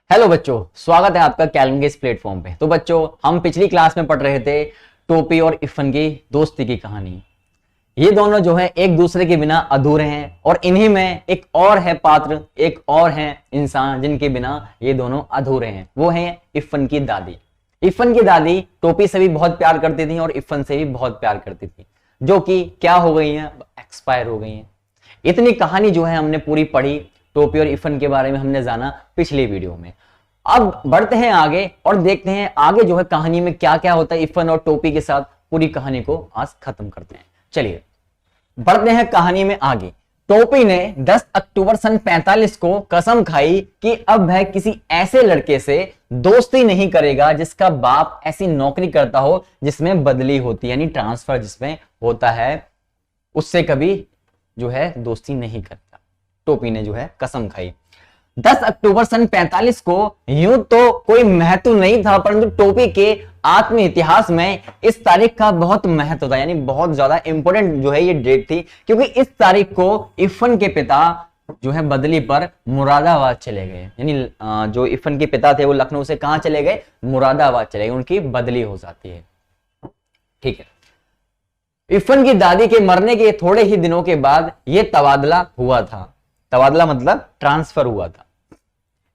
Hello बच्चों, स्वागत है आपका कैलम के इस प्लेटफॉर्म पे। तो बच्चों, हम पिछली क्लास में पढ़ रहे थे टोपी और इफन की दोस्ती की कहानी। ये दोनों जो है एक दूसरे के बिना अधूरे हैं और इन्हीं में एक और है पात्र, एक और है इंसान जिनके बिना ये दोनों अधूरे हैं। वो है इफन की दादी। इफन की दादी टोपी से भी बहुत प्यार करती थी और इफन से भी बहुत प्यार करती थी, जो कि क्या हो गई हैं, एक्सपायर हो गई हैं। इतनी कहानी जो है हमने पूरी पढ़ी, टोपी और इफन के बारे में हमने जाना पिछले वीडियो में। अब बढ़ते हैं आगे और देखते हैं आगे जो है कहानी में क्या क्या होता है इफन और टोपी के साथ। पूरी कहानी को आज खत्म करते हैं। चलिए बढ़ते हैं कहानी में आगे। टोपी ने 10 अक्टूबर सन 45 को कसम खाई कि अब वह किसी ऐसे लड़के से दोस्ती नहीं करेगा जिसका बाप ऐसी नौकरी करता हो जिसमें बदली होती है, यानी ट्रांसफर जिसमें होता है, उससे कभी जो है दोस्ती नहीं करता। टोपी ने जो है कसम खाई। 10 अक्टूबर सन 45 को यूं तो कोई महत्व नहीं था, परंतु टोपी के आत्म इतिहास में इस तारीख का बहुत महत्व था, यानी बहुत ज्यादा इंपॉर्टेंट जो है ये डेट थी, क्योंकि इस तारीख को इफन के पिता जो है बदली पर मुरादाबाद चले गए। यानी जो इफन के पिता थे वो लखनऊ से कहां चले गए, मुरादाबाद चले गए, उनकी बदली हो जाती है। ठीक है। इफन की दादी के मरने के थोड़े ही दिनों के बाद यह तबादला हुआ था। तबादला मतलब ट्रांसफर हुआ था,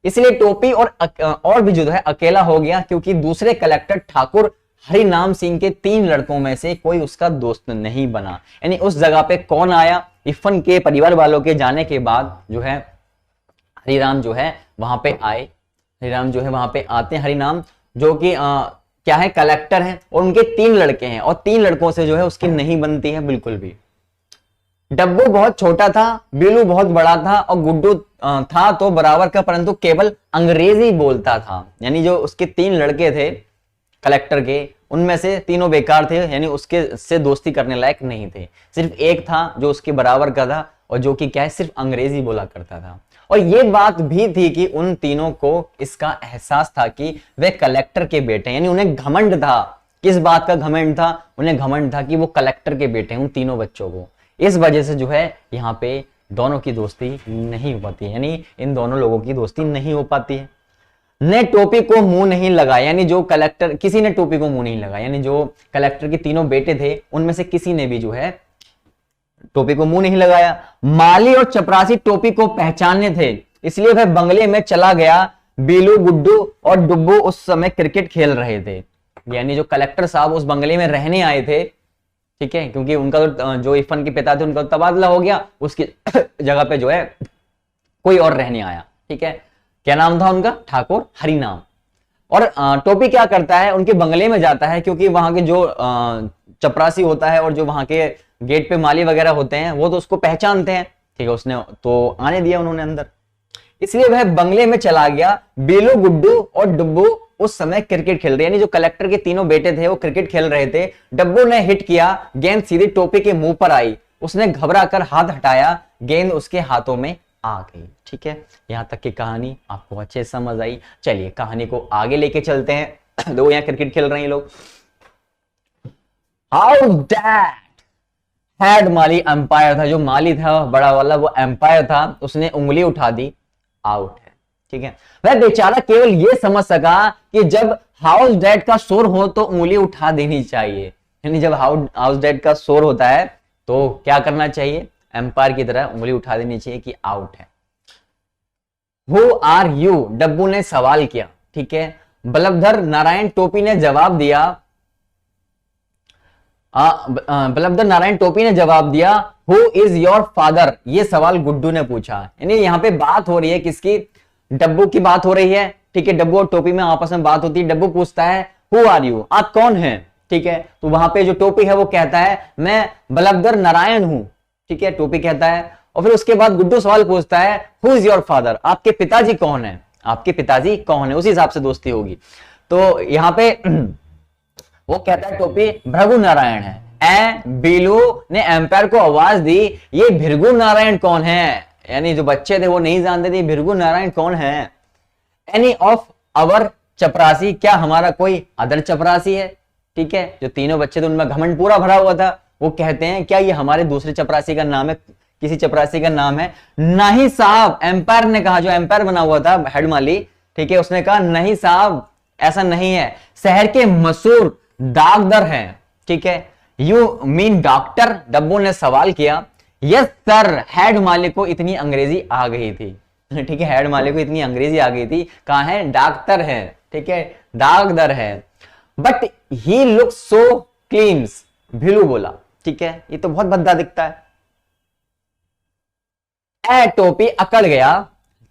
इसलिए टोपी और भी जो है अकेला हो गया, क्योंकि दूसरे कलेक्टर ठाकुर हरिनाम सिंह के 3 लड़कों में से कोई उसका दोस्त नहीं बना। यानी उस जगह पे कौन आया, इफन के परिवार वालों के जाने के बाद जो है हरिराम जो है वहां पे आए। हरिराम जो है वहां पे आते हैं। हरिनाम जो कि क्या है, कलेक्टर है, और उनके 3 लड़के हैं और 3 लड़कों से जो है उसकी नहीं बनती है बिल्कुल भी। डब्बू बहुत छोटा था, बीलू बहुत बड़ा था और गुड्डू था तो बराबर का, परंतु केवल अंग्रेजी बोलता था। यानी जो उसके 3 लड़के थे कलेक्टर के, उनमें से तीनों बेकार थे, यानी उसके से दोस्ती करने लायक नहीं थे। सिर्फ एक था जो उसके बराबर का था और जो कि क्या है, सिर्फ अंग्रेजी बोला करता था। और ये बात भी थी कि उन तीनों को इसका एहसास था कि वे कलेक्टर के बेटे हैं, यानी उन्हें घमंड था। किस बात का घमंड था? उन्हें घमंड था कि वो कलेक्टर के बेटे हैं, उन तीनों बच्चों को। इस वजह से जो है यहाँ पे दोनों की दोस्ती नहीं हो पाती है, यानी इन दोनों लोगों की दोस्ती नहीं हो पाती है। ने टोपी को मुंह नहीं लगाया, यानी जो कलेक्टर, किसी ने टोपी को मुंह नहीं लगाया, यानी जो कलेक्टर के तीनों बेटे थे उनमें से किसी ने भी जो है टोपी को मुंह नहीं लगाया। माली और चपरासी टोपी को पहचानने थे, इसलिए वह बंगले में चला गया। बीलू, गुड्डू और डुब्बू उस समय क्रिकेट खेल रहे थे। यानी जो कलेक्टर साहब उस बंगले में रहने आए थे, ठीक है, क्योंकि उनका जो इफन के पिता थे उनका तबादला हो गया, उसकी जगह पे जो है कोई और रहने आया। ठीक है, क्या नाम था उनका? ठाकुर हरिनाम। और टोपी क्या करता है, उनके बंगले में जाता है, क्योंकि वहां के जो चपरासी होता है और जो वहां के गेट पे माली वगैरह होते हैं वो तो उसको पहचानते हैं। ठीक है, उसने तो आने दिया उन्होंने अंदर, इसलिए वह बंगले में चला गया। बीलू, गुड्डू और डुब्बू उस समय क्रिकेट खेल रहे, यानी जो कलेक्टर के तीनों बेटे थे वो क्रिकेट खेल रहे थे। डब्बू ने हिट किया, गेंद सीधी टोपी के मुंह पर आई। उसने घबरा कर हाथ हटाया, गेंद उसके हाथों में आ गई। ठीक है, यहां तक की कहानी आपको अच्छे से समझ आई। चलिए कहानी को आगे लेके चलते हैं। लोग यहाँ क्रिकेट खेल रहे हैं लोग। How that head Mali umpire था, जो माली था बड़ा वाला वो अंपायर था, उसने उंगली उठा दी, आउट है। ठीक है, वह बेचारा केवल यह समझ सका कि जब हाउस डेड का शोर हो तो उंगली उठा देनी चाहिए। यानी जब हाउस डेड का शोर होता है तो क्या करना चाहिए, एम्पायर की तरह उंगली उठा देनी चाहिए कि आउट है। हु आर यू, डब्बू ने सवाल किया। ठीक है, बल्लभधर नारायण टोपी ने जवाब दिया। बल्लभधर नारायण टोपी ने जवाब दिया, हु इज योर फादर, ये सवाल गुड्डू ने पूछा। यानी यहाँ पे बात हो रही है किसकी, डब्बू की बात हो रही है। ठीक है, डब्बू और टोपी में आपस में बात होती है। डब्बू पूछता है हु आर यू, आप कौन हैं? ठीक है, तो वहां पे जो टोपी है वो कहता है मैं बल्लभधर नारायण हूं। ठीक है, टोपी कहता है। और फिर उसके बाद गुड्डू सवाल पूछता है हु इज योर फादर, आपके पिताजी कौन है? आपके पिताजी कौन है, उसी हिसाब से दोस्ती होगी। तो यहाँ पे वो कहता है टोपी भृगु नारायण है। बीलू ने एम्पायर को आवाज दी, ये भृगु नारायण कौन है? यानी जो बच्चे थे वो नहीं जानते थे भृगु नारायण कौन है। एनी ऑफ अवर चपरासी, क्या हमारा कोई अदर चपरासी है? ठीक है, जो तीनों बच्चे थे उनमें घमंड पूरा भरा हुआ था। वो कहते हैं क्या ये हमारे दूसरे चपरासी का नाम है, किसी चपरासी का नाम है? नहीं साहब, एम्पायर ने कहा, जो एम्पायर बना हुआ था हेड माली, ठीक है, उसने कहा नहीं साहब ऐसा नहीं है, शहर के मशहूर डाकदर हैं, ठीक है। यू मीन डॉक्टर, डब्बू ने सवाल किया। यस सर, हेड मालिक को इतनी अंग्रेजी आ गई थी, ठीक है, हेड मालिक को इतनी अंग्रेजी आ गई थी, कहा है डॉक्टर है, ठीक है, डाकदर है। But he look so cleans, Bhilu बोला, ठीक है, ये तो बहुत भद्दा दिखता है। ए टोपी अकड़ गया,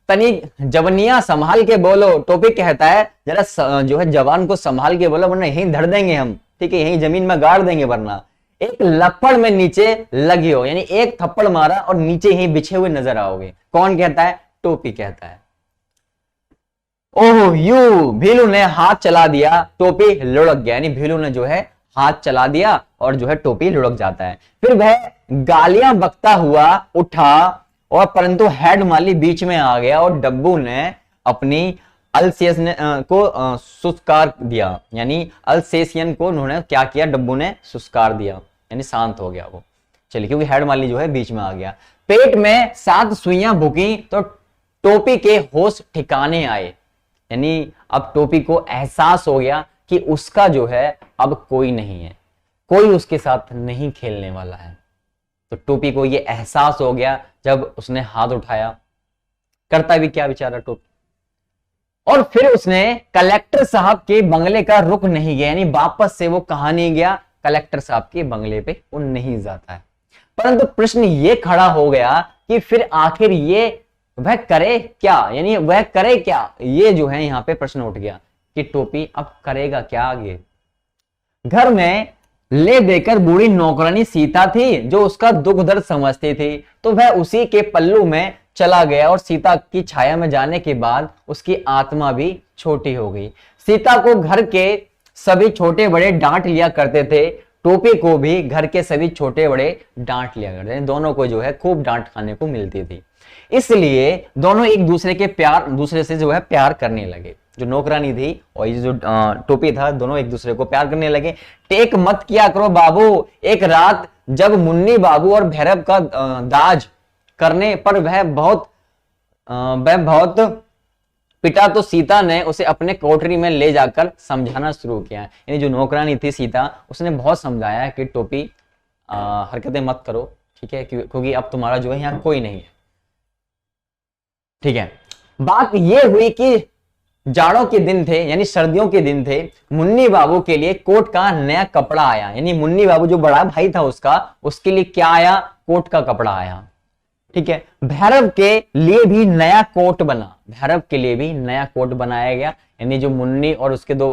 तनी जवनिया संभाल के बोलो, टोपी कहता है जरा जो है जवान को संभाल के बोलो वरना यहीं धर देंगे हम, ठीक है, यहीं जमीन में गाड़ देंगे वरना। एक लपड़ में नीचे लगी हो, यानी एक थप्पड़ मारा और नीचे ही बिछे हुए नजर आओगे। कौन कहता है? टोपी कहता है। ओह यू, भीलू ने हाथ चला दिया, टोपी लुढ़क गया, यानी भीलू ने जो है हाथ चला दिया और जो है टोपी लुढ़क जाता है। फिर वह गालियां बकता हुआ उठा और परंतु हेड माली बीच में आ गया और डब्बू ने अपनी अल्सेशियन को सुस्कार दिया, यानी अल्सेशियन को उन्होंने क्या किया, डब्बू ने सुस्कार दिया, यानी शांत हो गया वो। चलिए, क्योंकि हेड माली जो है बीच में आ गया। पेट में 7 सुइयां भुकी तो टोपी के होश ठिकाने आए, यानी अब टोपी को एहसास हो गया कि उसका जो है अब कोई नहीं है, कोई उसके साथ नहीं खेलने वाला है। तो टोपी को ये एहसास हो गया जब उसने हाथ उठाया। करता भी क्या बेचारा टोपी, और फिर उसने कलेक्टर साहब के बंगले का रुख नहीं गया, यानी वापस से वो कहां नहीं गया, कलेक्टर साहब के बंगले पे वो नहीं जाता है। परंतु प्रश्न ये खड़ा हो गया कि फिर आखिर ये वह करे क्या, यानी वह करे क्या, ये जो है यहां पे प्रश्न उठ गया कि टोपी अब करेगा क्या आगे। घर में ले देकर बूढ़ी नौकरानी सीता थी जो उसका दुख दर्द समझती थी, तो वह उसी के पल्लू में चला गया और सीता की छाया में जाने के बाद उसकी आत्मा भी छोटी हो गई। सीता को घर के सभी छोटे बड़े डांट लिया करते थे, टोपी को भी घर के सभी छोटे बड़े डांट लिया करते थे, दोनों को जो है खूब डांट खाने को मिलती थी। इसलिए दोनों एक दूसरे से जो है प्यार करने लगे। जो नौकरानी थी और ये जो टोपी था, दोनों एक दूसरे को प्यार करने लगे। टेक मत किया करो बाबू, एक रात जब मुन्नी बाबू और भैरव का दाज करने पर वह बहुत पिटा तो सीता ने उसे अपने कोठरी में ले जाकर समझाना शुरू किया। यानी जो नौकरानी थी सीता, उसने बहुत समझाया कि टोपी हरकतें मत करो, ठीक है, क्योंकि अब तुम्हारा जो है यहाँ कोई नहीं है, ठीक है। बात यह हुई कि जाड़ों के दिन थे, यानी सर्दियों के दिन थे। मुन्नी बाबू के लिए कोट का नया कपड़ा आया, यानी मुन्नी बाबू जो बड़ा भाई था उसके लिए क्या आया, कोट का कपड़ा आया, ठीक है। भैरव के लिए भी नया कोट बना, भैरव के लिए भी नया कोट बनाया गया, यानी जो मुन्नी और उसके दो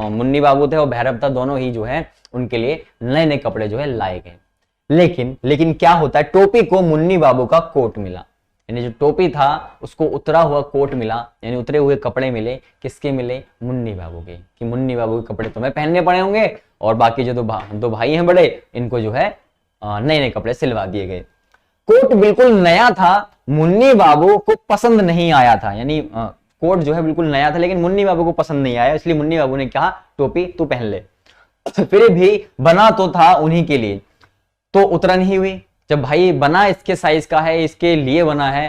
मुन्नी बाबू थे और भैरव था, दोनों ही जो है उनके लिए नए नए कपड़े जो है लाए गए। लेकिन क्या होता है, टोपी को मुन्नी बाबू का कोट मिला, यानी जो टोपी था उसको उतरा हुआ कोट मिला, यानी उतरे हुए कपड़े मिले। किसके मिले? मुन्नी बाबू के, कि मुन्नी बाबू के कपड़े तुम्हें पहनने पड़े होंगे और बाकी जो दो भाई हैं बड़े, इनको जो है नए नए कपड़े सिलवा दिए गए। कोट बिल्कुल नया था, मुन्नी बाबू को पसंद नहीं आया था, यानी कोट जो है बिल्कुल नया था लेकिन मुन्नी बाबू को पसंद नहीं आया, इसलिए मुन्नी बाबू ने कहा टोपी तू पहन ले। फिर भी बना तो था उन्हीं के लिए, तो उतरा नहीं हुई। जब भाई बना इसके साइज का है, इसके लिए बना है,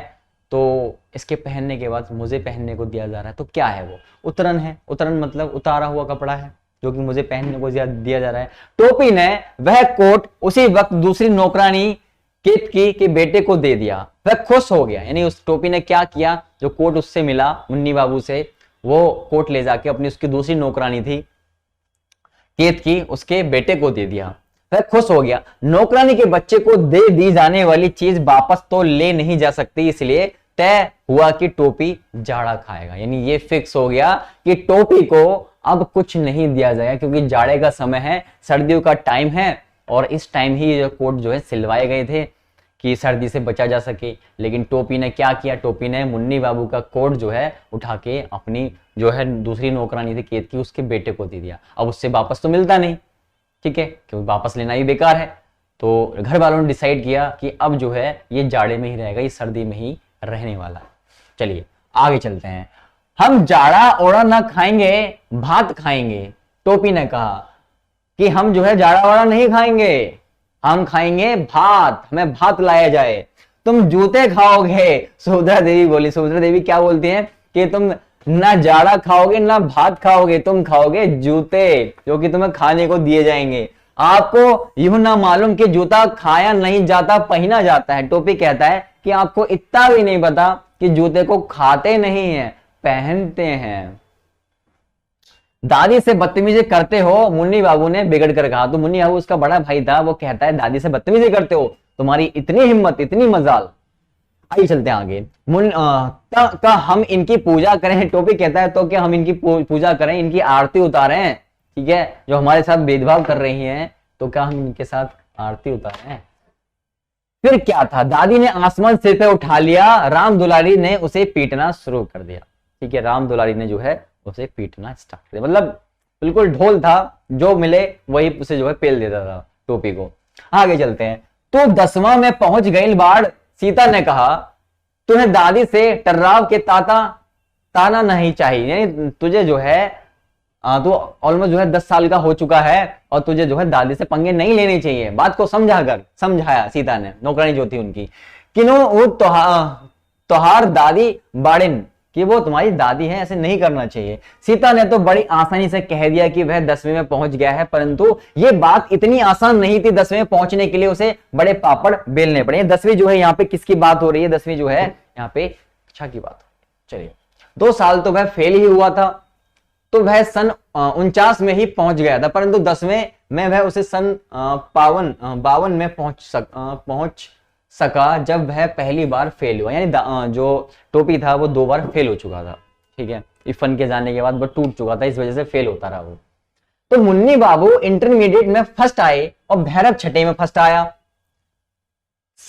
तो इसके पहनने के बाद मुझे पहनने को दिया जा रहा है, तो क्या है वो? उतरन है। उतरन मतलब उतारा हुआ कपड़ा है जो कि मुझे पहनने को दिया जा रहा है। टोपी ने वह कोट उसी वक्त दूसरी नौकरानी केतकी के बेटे को दे दिया। वह खुश हो गया, यानी उस टोपी ने क्या किया, जो कोट उससे मिला मुन्नी बाबू से, वो कोट ले जाके अपनी उसकी दूसरी नौकरानी थी केतकी, उसके बेटे को दे दिया। वह खुश हो गया। नौकरानी के बच्चे को दे दी जाने वाली चीज वापस तो ले नहीं जा सकती, इसलिए तय हुआ कि टोपी जाड़ा खाएगा। यानी ये फिक्स हो गया कि टोपी को अब कुछ नहीं दिया जाएगा, क्योंकि जाड़े का समय है, सर्दियों का टाइम है, और इस टाइम ही जो कोट जो है सिलवाए गए थे कि सर्दी से बचा जा सके। लेकिन टोपी ने क्या किया, टोपी ने मुन्नी बाबू का कोट जो है उठा के अपनी जो है दूसरी नौकरानी थी केतकी, उसके बेटे को दे दिया। अब उससे वापस तो मिलता नहीं, ठीक है, क्योंकि वापस लेना ही बेकार है। तो घर वालों ने डिसाइड किया कि अब जो है ये जाड़े में ही रहेगा, ये सर्दी में ही रहने वाला है। चलिए आगे चलते हैं। हम जाड़ा ओड़ा ना खाएंगे, भात खाएंगे। टोपी ने कहा कि हम जो है जाड़ा वाड़ा नहीं खाएंगे, हम खाएंगे भात, हमें भात लाया जाए। तुम जूते खाओगे, सुभद्रा देवी बोली। सुभद्रा देवी क्या बोलती हैं कि तुम ना जाड़ा खाओगे ना भात खाओगे, तुम खाओगे जूते जो कि तुम्हें खाने को दिए जाएंगे। आपको यूं ना मालूम कि जूता खाया नहीं जाता पहना जाता है। टोपी कहता है कि आपको इतना भी नहीं पता कि जूते को खाते नहीं है, पहनते हैं। दादी से बदतमीजी करते हो, मुन्नी बाबू ने बिगड़ कर कहा। तो मुन्नी बाबू उसका बड़ा भाई था, वो कहता है दादी से बदतमीजी करते हो, तुम्हारी इतनी हिम्मत, इतनी मजाल। आइए चलते हैं आगे। का हम इनकी पूजा करें। टोपी कहता है तो क्या हम इनकी पूजा करें, इनकी आरती उतारें, ठीक है, जो हमारे साथ भेदभाव कर रही हैं, तो क्या हम इनके साथ आरती उतारें। फिर क्या था, दादी ने आसमान सिर पे उठा लिया, राम दुलारी ने उसे पीटना शुरू कर दिया। ठीक है, राम दुलारी ने जो है उसे पीटना स्टार्ट कर दिया। मतलब बिल्कुल ढोल था, जो मिले वही उसे जो है पेल देता था टोपी को। आगे चलते हैं। तो 10वां में पहुंच गई बाढ़, सीता ने कहा तुम्हें दादी से टर्राव के ताना नहीं चाहिए। यानी तुझे जो है तो ऑलमोस्ट जो है 10 साल का हो चुका है और तुझे जो है दादी से पंगे नहीं लेने चाहिए। बात को समझाया सीता ने, नौकरानी जो थी उनकी। किनो वो तोहार दादी बाड़िन, कि वो तुम्हारी दादी है, ऐसे नहीं करना चाहिए। सीता ने तो बड़ी आसानी से कह दिया कि वह 10वीं में पहुंच गया है, परंतु ये बात इतनी आसान नहीं थी। 10वीं में पहुंचने के लिए उसे बड़े पापड़ बेलने पड़े। 10वीं जो है यहाँ पे किसकी बात हो रही है, 10वीं जो है यहाँ पे कक्षा की बात। चलिए, 2 साल तो वह फेल ही हुआ था, तो वह सन 49 में ही पहुंच गया था, परंतु 10वें में वह उसे सन 52 में पहुंच सका, जब वह पहली बार फेल हुआ। यानी जो टोपी था वो 2 बार फेल हो चुका था। ठीक है, इफन के जाने के बाद वो टूट चुका था, इस वजह से फेल होता रहा वो। तो मुन्नी बाबू इंटरमीडिएट में फर्स्ट आए और भैरव छठे में फर्स्ट आया।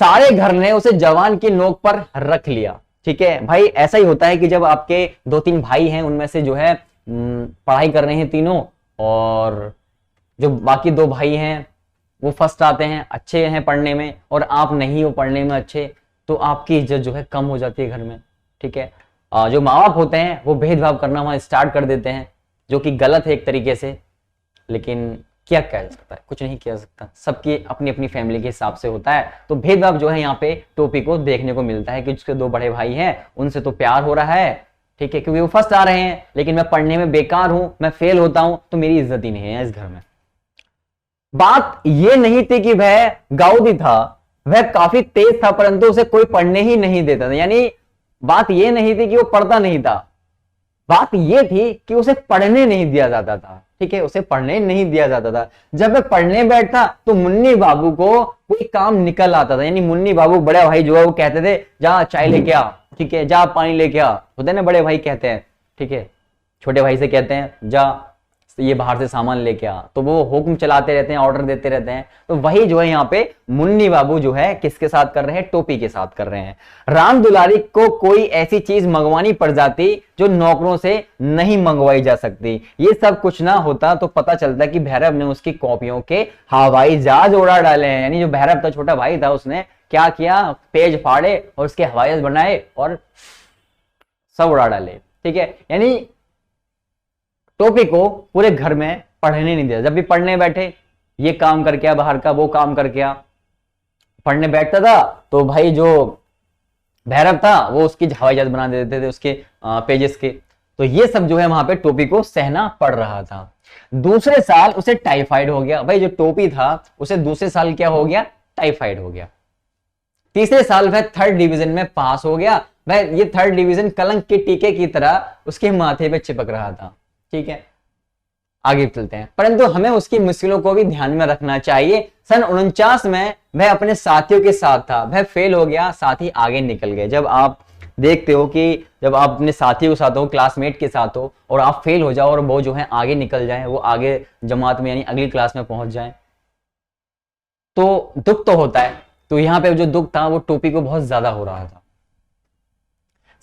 सारे घर ने उसे जवान की नोक पर रख लिया। ठीक है भाई, ऐसा ही होता है कि जब आपके 2-3 भाई हैं, उनमें से जो है पढ़ाई कर रहे हैं तीनों, और जो बाकी 2 भाई हैं वो फर्स्ट आते हैं, अच्छे हैं पढ़ने में, और आप नहीं हो पढ़ने में अच्छे, तो आपकी इज्जत जो है कम हो जाती है घर में। ठीक है, जो माँ बाप होते हैं वो भेदभाव करना वहां स्टार्ट कर देते हैं, जो कि गलत है एक तरीके से, लेकिन क्या किया जा सकता है, कुछ नहीं किया जा सकता, सबकी अपनी अपनी फैमिली के हिसाब से होता है। तो भेदभाव जो है यहाँ पे टोपी को देखने को मिलता है कि उसके 2 बड़े भाई हैं, उनसे तो प्यार हो रहा है, ठीक है, क्योंकि वो फर्स्ट आ रहे हैं, लेकिन मैं पढ़ने में बेकार हूं, मैं फेल होता हूं, तो मेरी इज्जत ही नहीं है इस घर में। बात ये नहीं थी कि वह गाउदी था, वह काफी तेज था, परंतु उसे कोई पढ़ने ही नहीं देता था। यानी बात ये नहीं थी कि वो पढ़ता नहीं था, बात ये थी कि उसे पढ़ने नहीं दिया जाता था। ठीक है, उसे पढ़ने नहीं दिया जाता था। जब वह पढ़ने बैठता तो मुन्नी बाबू को कोई काम निकल आता था। यानी मुन्नी बाबू बड़े भाई जो है वो कहते थे जा चाय लेके आ, ठीक है, जा पानी लेके आ, होते हैं ना बड़े भाई कहते हैं, ठीक है, छोटे भाई से कहते हैं जा ये बाहर से सामान लेके आ, तो वो हुक्म चलाते रहते हैं, ऑर्डर देते रहते हैं। तो वही जो है यहाँ पे मुन्नी बाबू जो है किसके साथ कर रहे हैं, टोपी के साथ कर रहे हैं। राम दुलारी को कोई ऐसी चीज मंगवानी पड़ जाती जो नौकरों से नहीं मंगवाई जा सकती। ये सब कुछ ना होता तो पता चलता कि भैरव ने उसकी कॉपियों के हवाई जहाज उड़ा डाले हैं। यानी जो भैरव था, छोटा भाई था, उसने क्या किया, पेज फाड़े और उसके हवाई जहाज बनाए और सब उड़ा डाले। ठीक है, यानी टोपी को पूरे घर में पढ़ने नहीं दिया। जब भी पढ़ने बैठे, ये काम करके आ बाहर का, वो काम करके आ, पढ़ने बैठता था तो भाई जो भैरव था वो उसकी हवाई जहाज बना देते थे उसके पेजेस के। तो ये सब जो है वहां पे टोपी को सहना पड़ रहा था। दूसरे साल उसे टाइफाइड हो गया। भाई जो टोपी था उसे दूसरे साल क्या हो गया, टाइफाइड हो गया। तीसरे साल वह 3rd डिवीजन में पास हो गया। वह ये 3rd डिवीजन कलंक के टीके की तरह उसके माथे पे चिपक रहा था। ठीक है, आगे चलते हैं। परंतु हमें उसकी मुश्किलों को भी ध्यान में रखना चाहिए। सन 49 में वह अपने साथियों के साथ था, वह फेल हो गया, साथी आगे निकल गए। जब आप देखते हो कि जब आप अपने साथियों के साथ हो, क्लासमेट के साथ हो, और आप फेल हो जाओ और वो जो है आगे निकल जाए, वो आगे जमात में यानी अगली क्लास में पहुंच जाए, तो दुख तो होता है। तो यहाँ पे जो दुख था वो टोपी को बहुत ज्यादा हो रहा था।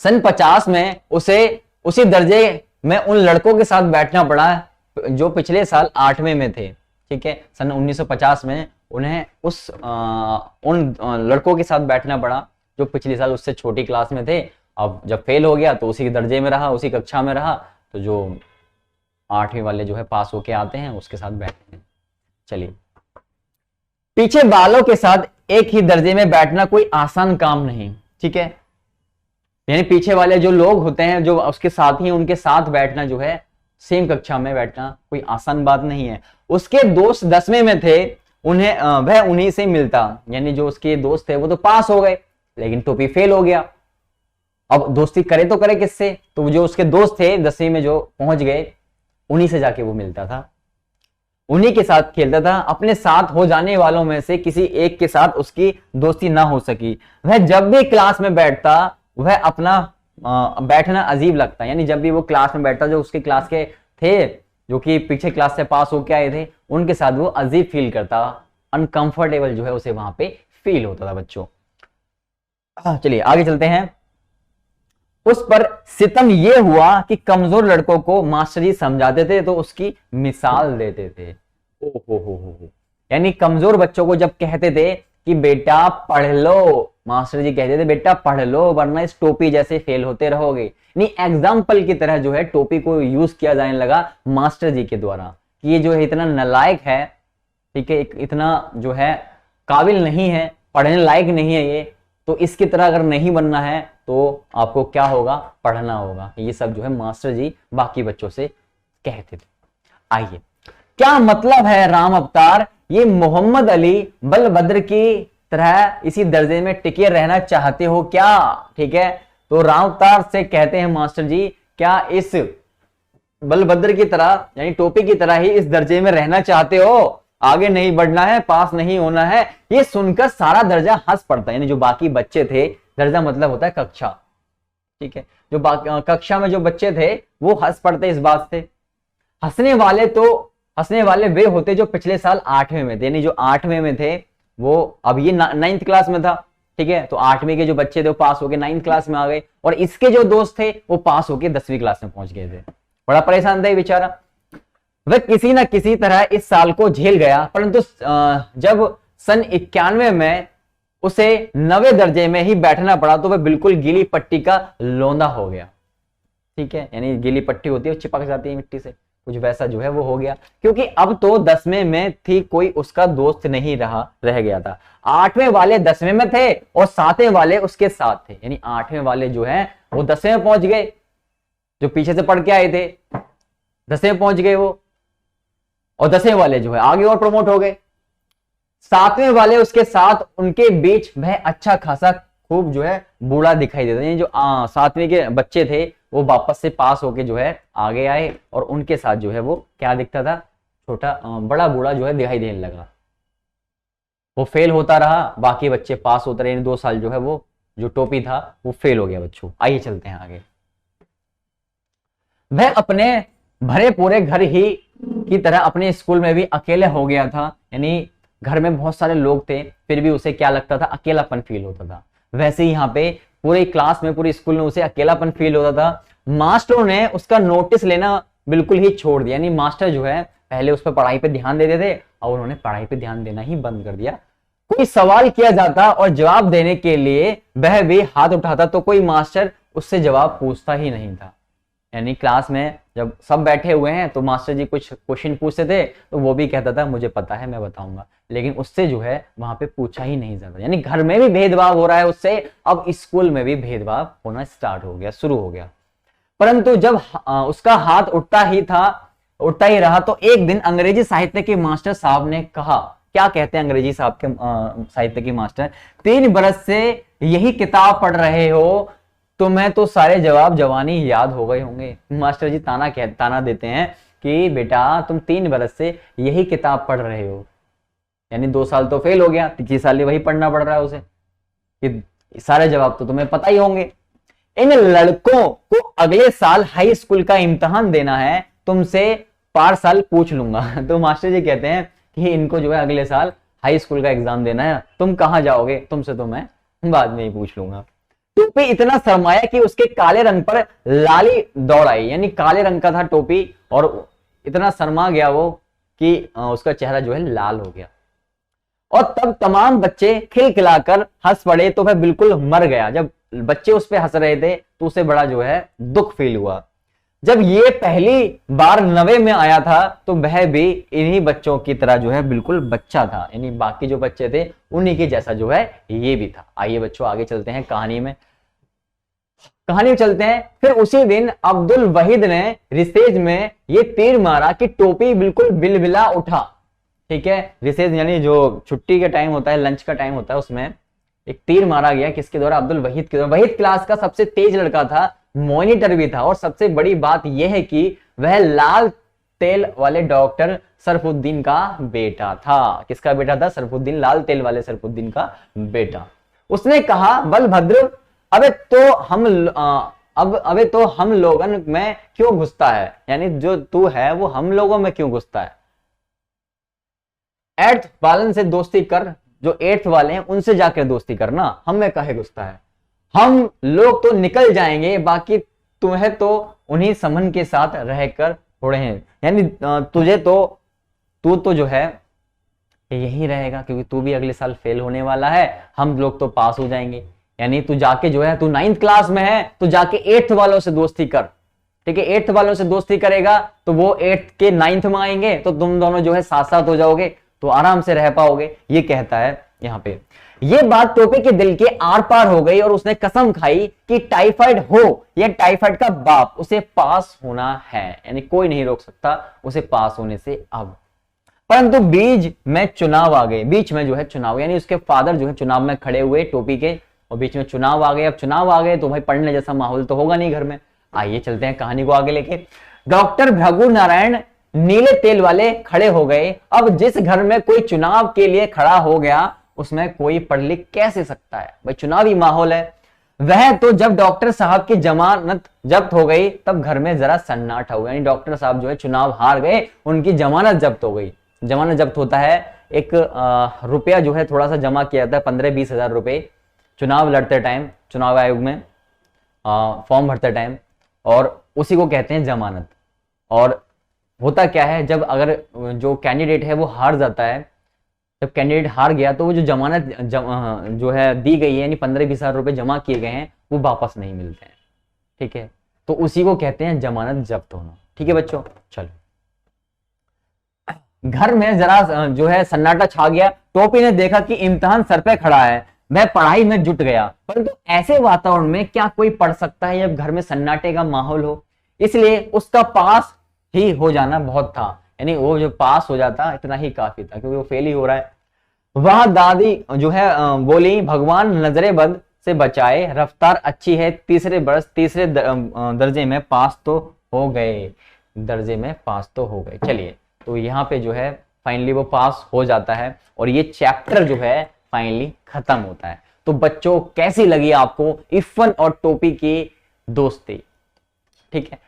सन 50 में उसे उसी दर्जे में उन लड़कों के साथ बैठना पड़ा जो पिछले साल 8वें में थे। ठीक है, सन 1950 में उन्हें उन लड़कों के साथ बैठना पड़ा जो पिछले साल उससे छोटी क्लास में थे। अब जब फेल हो गया तो उसी दर्जे में रहा, उसी कक्षा में रहा, तो जो 8वीं वाले जो है पास होके आते हैं उसके साथ बैठते हैं। चलिए, पीछे वालों के साथ एक ही दर्जे में बैठना कोई आसान काम नहीं। ठीक है, यानी पीछे वाले जो लोग होते हैं, जो उसके साथ ही, उनके साथ बैठना जो है, सेम कक्षा में बैठना कोई आसान बात नहीं है। उसके दोस्त 10वीं में थे, उन्हें वह उन्हीं से मिलता, यानी जो उसके दोस्त थे वो तो पास हो गए, लेकिन टोपी फेल हो गया। अब दोस्ती करे तो करे किससे? तो जो उसके दोस्त थे 10वीं में जो पहुंच गए, उन्हीं से जाके वो मिलता था, उन्हीं के साथ खेलता था। अपने साथ हो जाने वालों में से किसी एक के साथ उसकी दोस्ती ना हो सकी। वह जब भी क्लास में बैठता, वह अपना बैठना अजीब लगता, यानी जब भी वो क्लास में बैठता, जो उसके क्लास के थे, जो कि पीछे क्लास से पास होके आए थे, उनके साथ वो अजीब फील करता, अनकंफर्टेबल जो है उसे वहां पे फील होता था बच्चों। चलिए आगे चलते हैं। उस पर सितम यह हुआ कि कमजोर लड़कों को मास्टर जी समझाते थे तो उसकी मिसाल देते थे। ओ हो, यानी कमजोर बच्चों को जब कहते थे कि बेटा पढ़ लो, मास्टर जी कहते थे बेटा पढ़ लो वरना इस टोपी जैसे फेल होते रहोगे। नहीं, एग्जाम्पल की तरह जो है टोपी को यूज किया जाने लगा मास्टर जी के द्वारा कि ये जो है इतना नालायक है, ठीक है, इतना जो है काबिल नहीं है, पढ़ने लायक नहीं है ये, तो इसकी तरह अगर नहीं बनना है तो आपको क्या होगा, पढ़ना होगा। ये सब जो है मास्टर जी बाकी बच्चों से कहते थे। आइए, क्या मतलब है राम अवतार? ये मोहम्मद अली बलभद्र की तरह इसी दर्जे में टिके रहना चाहते हो क्या? ठीक है, तो राम अवतार से कहते हैं मास्टर जी, क्या इस बलभद्र की तरह यानी टोपी की तरह ही इस दर्जे में रहना चाहते हो? आगे नहीं बढ़ना है, पास नहीं होना है। ये सुनकर सारा दर्जा हंस पड़ता है, यानी जो बाकी बच्चे थे, दर्जा मतलब होता है कक्षा, ठीक है, जो कक्षा में जो बच्चे थे वो हंस पड़ते इस बात से। हंसने वाले वे होते जो पिछले साल 8वीं में थे, यानी जो 8वीं में थे वो अब ये 9th क्लास में था, ठीक है, तो 8वीं के जो बच्चे थे वो पास होके 9th क्लास में आ गए, और इसके जो दोस्त थे वो पास होके 10वीं क्लास में पहुंच गए थे। बड़ा परेशान था बेचारा। वह किसी ना किसी तरह इस साल को झेल गया, परंतु जब सन 91 में उसे 9वें दर्जे में ही बैठना पड़ा तो वह बिल्कुल गीली पट्टी का लोंदा हो गया, ठीक है, यानी गीली पट्टी होती है वो चिपक जाती है मिट्टी से, कुछ वैसा जो है वो हो गया, क्योंकि अब तो 10वें में थी, कोई उसका दोस्त नहीं रह गया था। 8वें वाले 10वें में थे और 7वें वाले उसके साथ थे, यानी 8वें वाले जो है वो 10वें में पहुंच गए, जो पीछे से पढ़ के आए थे 10वें में पहुंच गए वो, और 10वें वाले जो है आगे और प्रमोट हो गए। 7वें वाले उसके साथ, उनके बीच वह अच्छा खासा खूब जो है बूढ़ा दिखाई देता है। जो 7वें के बच्चे थे वो वापस से पास होके जो है आगे आए, और उनके साथ जो है वो क्या दिखता था, छोटा बड़ा बूढ़ा जो है दिखाई देने लगा। वो फेल होता रहा, बाकी बच्चे पास होते रहे। 2 साल जो है वो जो टोपी था वो फेल हो गया बच्चों। आइए चलते हैं आगे। वह अपने भरे पूरे घर ही की तरह अपने स्कूल में भी अकेले हो गया था, यानी घर में बहुत सारे लोग थे फिर भी उसे क्या लगता था, अकेलापन फील होता था। वैसे ही यहाँ पे पूरे क्लास में, पूरे स्कूल में उसे अकेलापन फील होता था। मास्टरों ने उसका नोटिस लेना बिल्कुल ही छोड़ दिया, यानी मास्टर जो है पहले उस पर पढ़ाई पे ध्यान देते थे और उन्होंने पढ़ाई पे ध्यान देना ही बंद कर दिया। कोई सवाल किया जाता और जवाब देने के लिए वह भी हाथ उठाता तो कोई मास्टर उससे जवाब पूछता ही नहीं था। यानी क्लास में जब सब बैठे हुए हैं तो मास्टर जी कुछ क्वेश्चन पूछते थे तो वो भी कहता था मुझे पता है मैं बताऊंगा, लेकिन उससे जो है वहां पे पूछा ही नहीं जाता। यानी घर में भी भेदभाव हो रहा है उससे, अब स्कूल में भी भेदभाव होना स्टार्ट हो गया, शुरू हो गया। परंतु जब उसका हाथ उठता ही रहा तो एक दिन अंग्रेजी साहित्य के मास्टर साहब ने कहा, क्या कहते हैं अंग्रेजी साहब के साहित्य के मास्टर, 3 बरस से यही किताब पढ़ रहे हो, तुम्हें तो सारे जवाब जवानी याद हो गए होंगे। मास्टर जी ताना देते हैं कि बेटा तुम 3 बरस से यही किताब पढ़ रहे हो, यानी 2 साल तो फेल हो गया, 3 साल वही पढ़ना पड़ रहा है उसे, कि सारे जवाब तो तुम्हें पता ही होंगे। इन लड़कों को अगले साल हाई स्कूल का इम्तिहान देना है, तुमसे पार्सल पूछ लूंगा। तो मास्टर जी कहते हैं कि इनको जो है अगले साल हाई स्कूल का एग्जाम देना है, तुम कहां जाओगे, तुमसे तो मैं बाद में ही पूछ लूंगा। टोपी इतना शर्माया कि उसके काले रंग पर लाली दौड़ आई, यानी काले रंग का था टोपी और इतना शर्मा गया वो कि उसका चेहरा जो है लाल हो गया। और तब तमाम बच्चे खिलखिलाकर हंस पड़े तो वह बिल्कुल मर गया। जब बच्चे उस पर हंस रहे थे तो उसे बड़ा जो है दुख फील हुआ। जब ये पहली बार 9वें में आया था तो वह भी इन्हीं बच्चों की तरह जो है बिल्कुल बच्चा था, यानी बाकी जो बच्चे थे उन्हीं के जैसा जो है ये भी था। आइए बच्चों आगे चलते हैं कहानी में। कहानी में चलते हैं। फिर उसी दिन अब्दुल वहीद ने रिसेज में ये तीर मारा कि टोपी बिल्कुल बिलबिला उठा। ठीक है, रिसेज यानी जो छुट्टी का टाइम होता है, लंच का टाइम होता है, उसमें एक तीर मारा गया किसके द्वारा? अब्दुल वहीद के द्वारा। वहीद क्लास का सबसे तेज लड़का था, मॉनिटर भी था, और सबसे बड़ी बात यह है कि वह लाल तेल वाले डॉक्टर सरफुद्दीन का बेटा था। किसका बेटा था? सरफुद्दीन, लाल तेल वाले सरफुद्दीन का बेटा। उसने कहा, बलभद्र अबे तो हम लोगन में क्यों घुसता है, यानी जो तू है वो हम लोगों में क्यों घुसता है? एट्थ वालन से दोस्ती कर, जो एट्थ वाले हैं उनसे जाकर दोस्ती करना, हम में काहे घुसता है? हम लोग तो निकल जाएंगे, बाकी तुम्हें तो उन्हीं समन के साथ रहकर थोड़े हैं, यानी तू तो जो है यही रहेगा, क्योंकि तू भी अगले साल फेल होने वाला है, हम लोग तो पास हो जाएंगे। यानी तू जाके जो है, तू 9th क्लास में है, तू जाके 8th वालों से दोस्ती कर। ठीक है, 8th वालों से दोस्ती करेगा तो वो 8th के 9th में आएंगे, तो तुम दोनों जो है साथ साथ हो जाओगे, तो आराम से रह पाओगे। ये कहता है यहाँ पे। ये बात टोपी के दिल के आर पार हो गई और उसने कसम खाई कि टाइफाइड हो या टाइफाइड का बाप, उसे पास होना है, यानी कोई नहीं रोक सकता उसे पास होने से। अब परंतु बीच में चुनाव आ गए, बीच में जो है चुनाव, यानी उसके फादर जो है चुनाव में खड़े हुए टोपी के, और बीच में चुनाव आ गए। अब चुनाव आ गए तो भाई पढ़ने जैसा माहौल तो होगा नहीं घर में। आइए चलते हैं कहानी को आगे लेके। डॉक्टर भृगु नारायण नीले तेल वाले खड़े हो गए। अब जिस घर में कोई चुनाव के लिए खड़ा हो गया उसमें कोई पढ़ लिख कैसे सकता है? भाई चुनावी माहौल है। वह तो जब डॉक्टर साहब की जमानत जब्त हो गई तब घर में जरा सन्नाटा हुआ, यानी डॉक्टर साहब जो है चुनाव हार गए, उनकी जमानत जब्त हो गई। जमानत जब्त होता है, एक रुपया जो है थोड़ा सा जमा किया जाता है, 15-20 हजार रुपए, चुनाव लड़ते टाइम, चुनाव आयोग में फॉर्म भरते टाइम, और उसी को कहते हैं जमानत। और होता क्या है, जब अगर जो कैंडिडेट है वो हार जाता है, जब कैंडिडेट हार गया तो वो जो जमानत जो है दी गई है, यानी 15-20 हजार रुपए जमा किए गए हैं, वो वापस नहीं मिलते हैं। ठीक है, तो उसी को कहते हैं जमानत जब्त होना। ठीक है बच्चों, चलो। घर में जरा जो है सन्नाटा छा गया। टोपी ने देखा कि इम्तिहान सर पे खड़ा है, वह पढ़ाई में जुट गया, परंतु ऐसे वातावरण में क्या कोई पढ़ सकता है जब घर में सन्नाटे का माहौल हो? इसलिए उसका पास ही हो जाना बहुत था, यानी वो जो पास हो जाता इतना ही काफी था, क्योंकि वो फेल ही हो रहा है। वह दादी जो है बोली, भगवान नजरे बद से बचाए, रफ्तार अच्छी है, तीसरे दर्जे में पास तो हो गए, दर्जे में पास तो हो गए। चलिए, तो यहाँ पे जो है फाइनली वो पास हो जाता है और ये चैप्टर जो है फाइनली खत्म होता है। तो बच्चों कैसी लगी आपको इफ़न और टोपी की दोस्ती? ठीक है,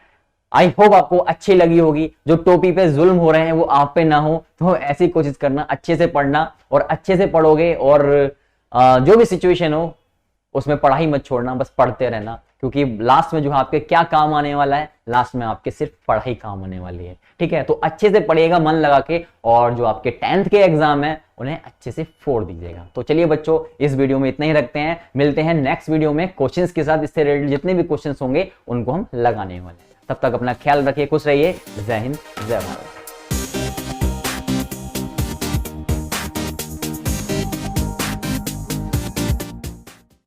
आई होप आपको अच्छी लगी होगी। जो टोपी पे जुल्म हो रहे हैं वो आप पे ना हो, तो ऐसी कोशिश करना, अच्छे से पढ़ना, और अच्छे से पढ़ोगे और जो भी सिचुएशन हो उसमें पढ़ाई मत छोड़ना, बस पढ़ते रहना, क्योंकि लास्ट में जो है आपके क्या काम आने वाला है, लास्ट में आपके सिर्फ पढ़ाई काम आने वाली है। ठीक है, तो अच्छे से पढ़िएगा मन लगा के, और जो आपके 10th के एग्जाम है उन्हें अच्छे से फोड़ दीजिएगा। तो चलिए बच्चों, इस वीडियो में इतना ही रखते हैं, मिलते हैं नेक्स्ट वीडियो में क्वेश्चंस के साथ। इससे रिलेटेड जितने भी क्वेश्चंस होंगे उनको हम लगाने वाले हैं। तब तक अपना ख्याल रखिए, खुश रहिए। जय हिंद, जय भारत।